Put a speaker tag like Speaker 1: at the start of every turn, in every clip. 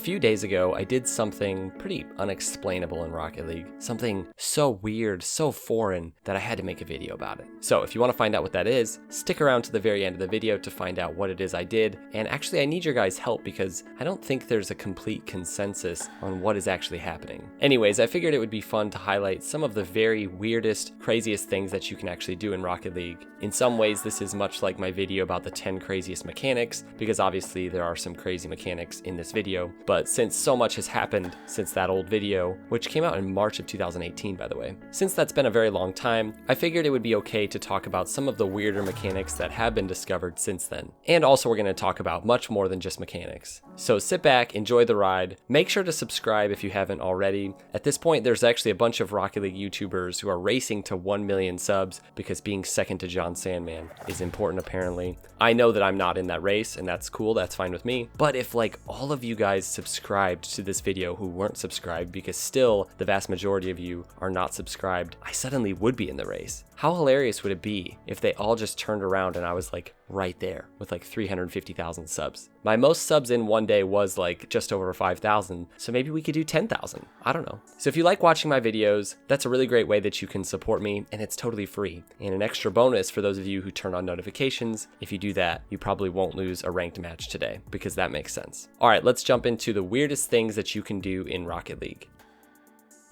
Speaker 1: few days ago, I did something pretty unexplainable in Rocket League. Something so weird, so foreign, that I had to make a video about it. So if you want to find out what that is, stick around to the very end of the video to find out what it is I did. And actually, I need your guys' help because I don't think there's a complete consensus on what is actually happening. Anyways, I figured it would be fun to highlight some of the very weirdest, craziest things that you can actually do in Rocket League. In some ways, this is much like my video about the 10 craziest mechanics, because obviously there are some crazy mechanics in this video. But since so much has happened since that old video, which came out in March of 2018, by the way, since that's been a very long time, I figured it would be okay to talk about some of the weirder mechanics that have been discovered since then. And also we're going to talk about much more than just mechanics. So sit back, enjoy the ride, make sure to subscribe if you haven't already. At this point, there's actually a bunch of Rocket League YouTubers who are racing to 1 million subs because being second to John Sandman is important apparently. I know that I'm not in that race, and that's cool, that's fine with me. But if like all of you guys subscribed to this video who weren't subscribed, because still the vast majority of you are not subscribed, I suddenly would be in the race. How hilarious would it be if they all just turned around and I was like right there with like 350,000 subs? My most subs in one day was like just over 5,000, so maybe we could do 10,000. I don't know. So if you like watching my videos, that's a really great way that you can support me, and it's totally free. And an extra bonus for those of you who turn on notifications, if you do that, you probably won't lose a ranked match today, because that makes sense. All right, let's jump into the weirdest things that you can do in Rocket League.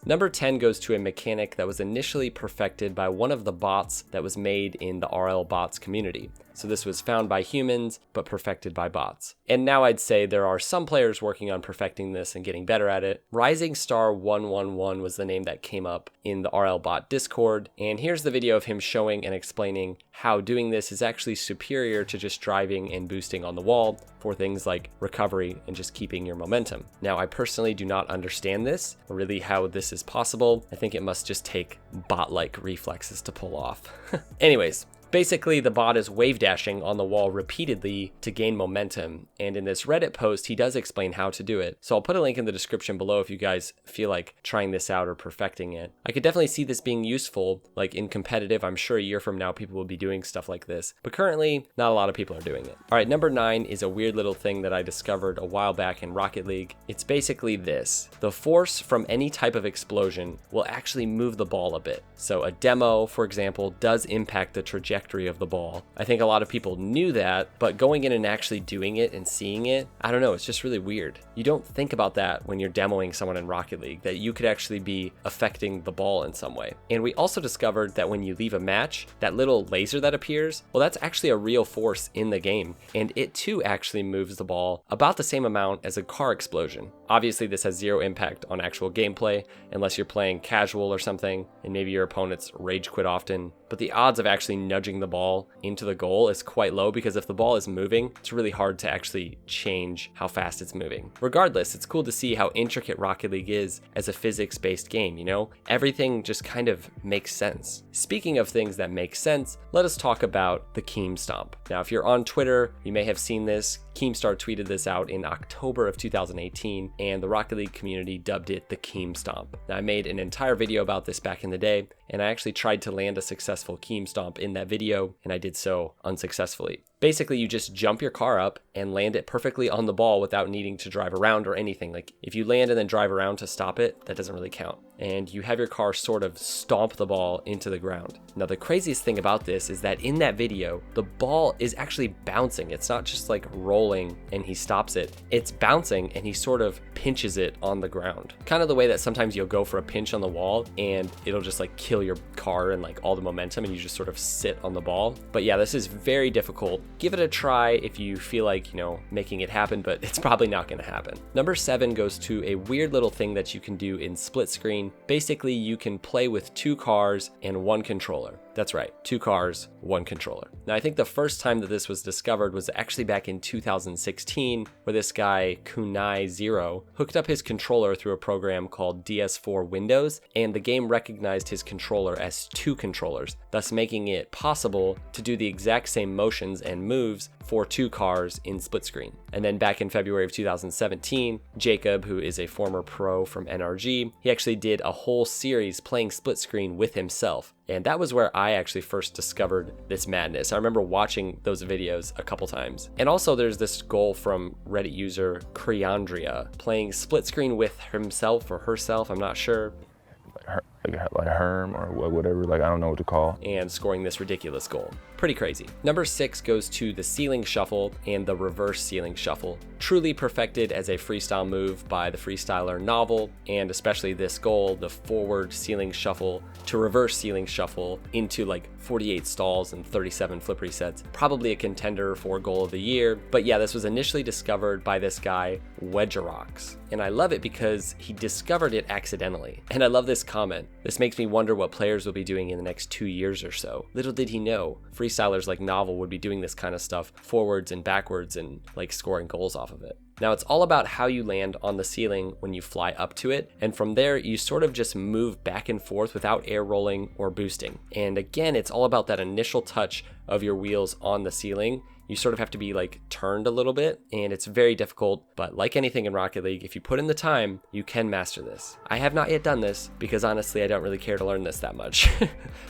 Speaker 1: Number 10 goes to a mechanic that was initially perfected by one of the bots that was made in the RL bots community. So this was found by humans, but perfected by bots. And now I'd say there are some players working on perfecting this and getting better at it. Rising Star 111 was the name that came up in the RL bot Discord. And here's the video of him showing and explaining how doing this is actually superior to just driving and boosting on the wall for things like recovery and just keeping your momentum. Now, I personally do not understand this, or really how this is possible. I think it must just take bot-like reflexes to pull off. Anyways, basically, the bot is wave dashing on the wall repeatedly to gain momentum, and in this Reddit post, he does explain how to do it. So I'll put a link in the description below if you guys feel like trying this out or perfecting it. I could definitely see this being useful, like in competitive. I'm sure a year from now, people will be doing stuff like this, but currently, not a lot of people are doing it. All right, number 9 is a weird little thing that I discovered a while back in Rocket League. It's basically this. The force from any type of explosion will actually move the ball a bit. So a demo, for example, does impact the trajectory of the ball. I think a lot of people knew that, but going in and actually doing it and seeing it, I don't know, it's just really weird. You don't think about that when you're demoing someone in Rocket League, that you could actually be affecting the ball in some way. And we also discovered that when you leave a match, that little laser that appears, well, that's actually a real force in the game, and it too actually moves the ball about the same amount as a car explosion. Obviously, this has zero impact on actual gameplay, unless you're playing casual or something, and maybe your opponents rage quit often. But the odds of actually nudging the ball into the goal is quite low, because if the ball is moving, it's really hard to actually change how fast it's moving. Regardless, it's cool to see how intricate Rocket League is as a physics-based game, you know? Everything just kind of makes sense. Speaking of things that make sense, let us talk about the FLuuMP. Now, if you're on Twitter, you may have seen this. Keemstar tweeted this out in October of 2018, and the Rocket League community dubbed it the FLuuMP. Now, I made an entire video about this back in the day, and I actually tried to land a successful FLuuMP in that video, and I did so unsuccessfully. Basically, you just jump your car up and land it perfectly on the ball without needing to drive around or anything. Like, if you land and then drive around to stop it, that doesn't really count. And you have your car sort of stomp the ball into the ground. Now, the craziest thing about this is that in that video, the ball is actually bouncing. It's not just like rolling and he stops it. It's bouncing and he sort of pinches it on the ground. Kind of the way that sometimes you'll go for a pinch on the wall and it'll just like kill your car and like all the momentum, and you just sort of sit on the ball. But yeah, this is very difficult. Give it a try if you feel like, you know, making it happen, but it's probably not going to happen. Number 7 goes to a weird little thing that you can do in split screen. Basically, you can play with 2 cars and 1 controller. That's right, 2 cars, 1 controller. Now, I think the first time that this was discovered was actually back in 2016, where this guy, Kunai0, hooked up his controller through a program called DS4 Windows, and the game recognized his controller as 2 controllers, thus making it possible to do the exact same motions and moves for 2 cars in split screen. And then back in February of 2017, Jacob, who is a former pro from NRG, he actually did a whole series playing split screen with himself. And that was where I actually first discovered this madness. I remember watching those videos a couple times. And also there's this goal from Reddit user Creandria, playing split screen with himself or herself, I'm not sure.
Speaker 2: Like Herm or whatever, like I don't know what to call.
Speaker 1: And scoring this ridiculous goal. Pretty crazy. Number 6 goes to the ceiling shuffle and the reverse ceiling shuffle. Truly perfected as a freestyle move by the freestyler Novel, and especially this goal, the forward ceiling shuffle to reverse ceiling shuffle into like 48 stalls and 37 flip resets. Probably a contender for goal of the year. But yeah, this was initially discovered by this guy, Wedgerox. And I love it because he discovered it accidentally. And I love this comment. This makes me wonder what players will be doing in the next 2 years or so. Little did he know, freestylers like Novel would be doing this kind of stuff forwards and backwards and like scoring goals off of it. Now it's all about how you land on the ceiling when you fly up to it, and from there you sort of just move back and forth without air rolling or boosting. And again, it's all about that initial touch of your wheels on the ceiling. You sort of have to be like turned a little bit, and it's very difficult, but like anything in Rocket League, if you put in the time, you can master this. I have not yet done this because honestly, I don't really care to learn this that much.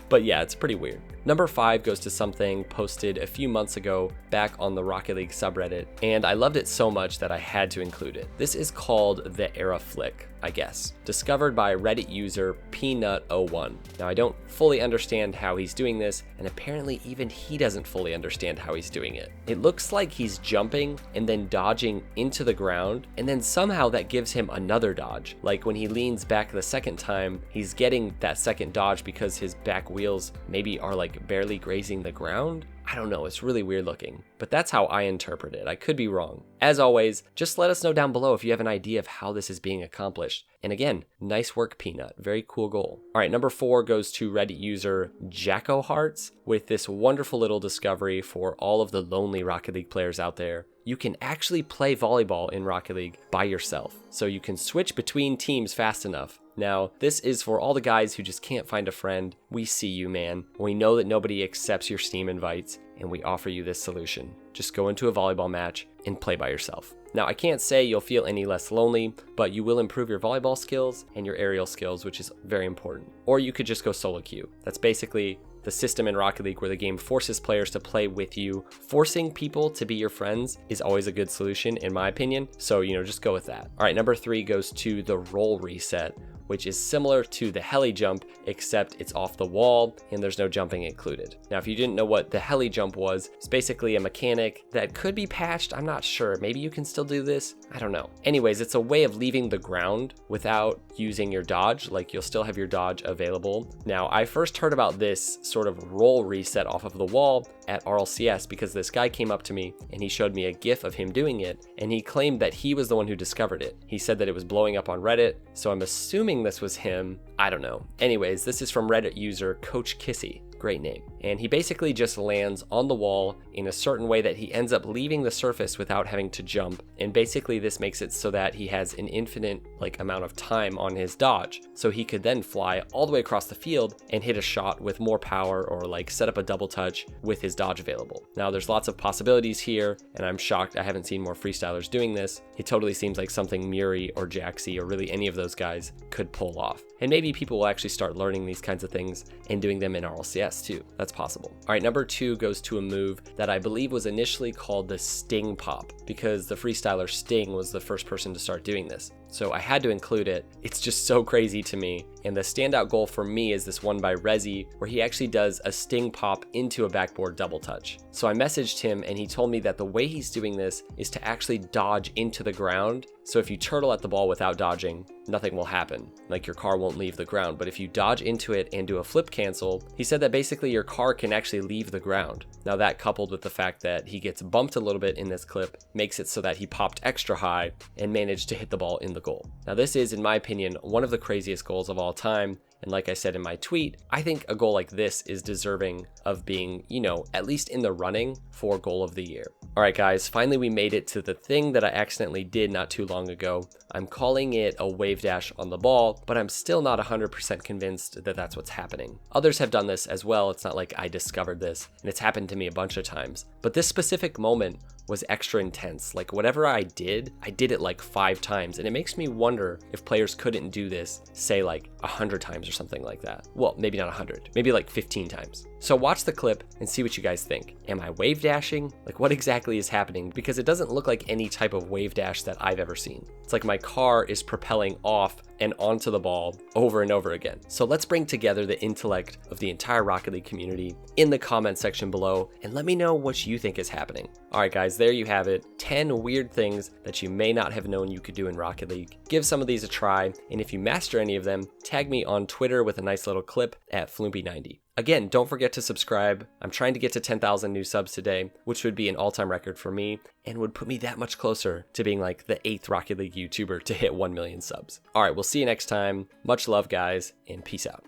Speaker 1: But yeah, it's pretty weird. Number 5 goes to something posted a few months ago back on the Rocket League subreddit, and I loved it so much that I had to include it. This is called the Era Flick, I guess, discovered by Reddit user Peanut01. Now I don't fully understand how he's doing this, and apparently even he doesn't fully understand how he's doing it. It looks like he's jumping and then dodging into the ground, and then somehow that gives him another dodge. Like when he leans back the second time, he's getting that second dodge because his back wheels maybe are like barely grazing the ground. I don't know, it's really weird looking, but that's how I interpret it. I could be wrong. As always, just let us know down below if you have an idea of how this is being accomplished. And again, nice work, Peanut. Very cool goal. All right, number 4 goes to Reddit user Jacko Hearts with this wonderful little discovery for all of the lonely Rocket League players out there. You can actually play volleyball in Rocket League by yourself, so you can switch between teams fast enough. Now, this is for all the guys who just can't find a friend. We see you, man. We know that nobody accepts your Steam invites, and we offer you this solution. Just go into a volleyball match and play by yourself. Now, I can't say you'll feel any less lonely, but you will improve your volleyball skills and your aerial skills, which is very important. Or you could just go solo queue. That's basically the system in Rocket League where the game forces players to play with you. Forcing people to be your friends is always a good solution, in my opinion. So, just go with that. All right, number 3 goes to the roll reset, which is similar to the heli jump, except it's off the wall and there's no jumping included. Now, if you didn't know what the heli jump was, it's basically a mechanic that could be patched. I'm not sure. Maybe you can still do this. I don't know. Anyways, it's a way of leaving the ground without using your dodge. Like, you'll still have your dodge available. Now, I first heard about this sort of roll reset off of the wall at RLCS because this guy came up to me and he showed me a GIF of him doing it, and he claimed that he was the one who discovered it. He said that it was blowing up on Reddit, so I'm assuming this was him. I don't know. Anyways, this is from Reddit user Coach Kissy. Great name. And he basically just lands on the wall in a certain way that he ends up leaving the surface without having to jump. And basically this makes it so that he has an infinite amount of time on his dodge. So he could then fly all the way across the field and hit a shot with more power, or set up a double touch with his dodge available. Now there's lots of possibilities here, and I'm shocked I haven't seen more freestylers doing this. It totally seems like something Muri or Jaxi or really any of those guys could pull off. And maybe people will actually start learning these kinds of things and doing them in RLCS too. That's possible. All right, number 2 goes to a move that I believe was initially called the Sting Pop, because the freestyler Sting was the first person to start doing this. So I had to include it. It's just so crazy to me. And the standout goal for me is this one by Rezi, where he actually does a Sting Pop into a backboard double touch. So I messaged him and he told me that the way he's doing this is to actually dodge into the ground. So if you turtle at the ball without dodging, nothing will happen. Like, your car won't leave the ground. But if you dodge into it and do a flip cancel, he said that basically your car can actually leave the ground. Now that, coupled with the fact that he gets bumped a little bit in this clip, makes it so that he popped extra high and managed to hit the ball in the goal. Now this is, in my opinion, one of the craziest goals of all time, And like I said in my tweet, I think a goal like this is deserving of being, you know, at least in the running for goal of the year. All right, guys, finally we made it to the thing that I accidentally did not too long ago. I'm calling it a wave dash on the ball, but I'm still not 100% convinced that that's what's happening. Others have done this as well. It's not like I discovered this, and it's happened to me a bunch of times. But this specific moment was extra intense. Like whatever I did it like 5 times, and it makes me wonder if players couldn't do this, say like 100 times or something like that. Well, maybe not 100, maybe like 15 times. So watch the clip and see what you guys think. Am I wave dashing? Like what exactly is happening? Because it doesn't look like any type of wave dash that I've ever seen. It's like my car is propelling off and onto the ball over and over again. So let's bring together the intellect of the entire Rocket League community in the comment section below and let me know what you think is happening. All right, guys, there you have it. 10 weird things that you may not have known you could do in Rocket League. Give some of these a try, and if you master any of them, tag me on Twitter with a nice little clip at FLuuMP90. Again, don't forget to subscribe. I'm trying to get to 10,000 new subs today, which would be an all-time record for me and would put me that much closer to being like the 8th Rocket League YouTuber to hit 1 million subs. All right, we'll see you next time. Much love, guys, and peace out.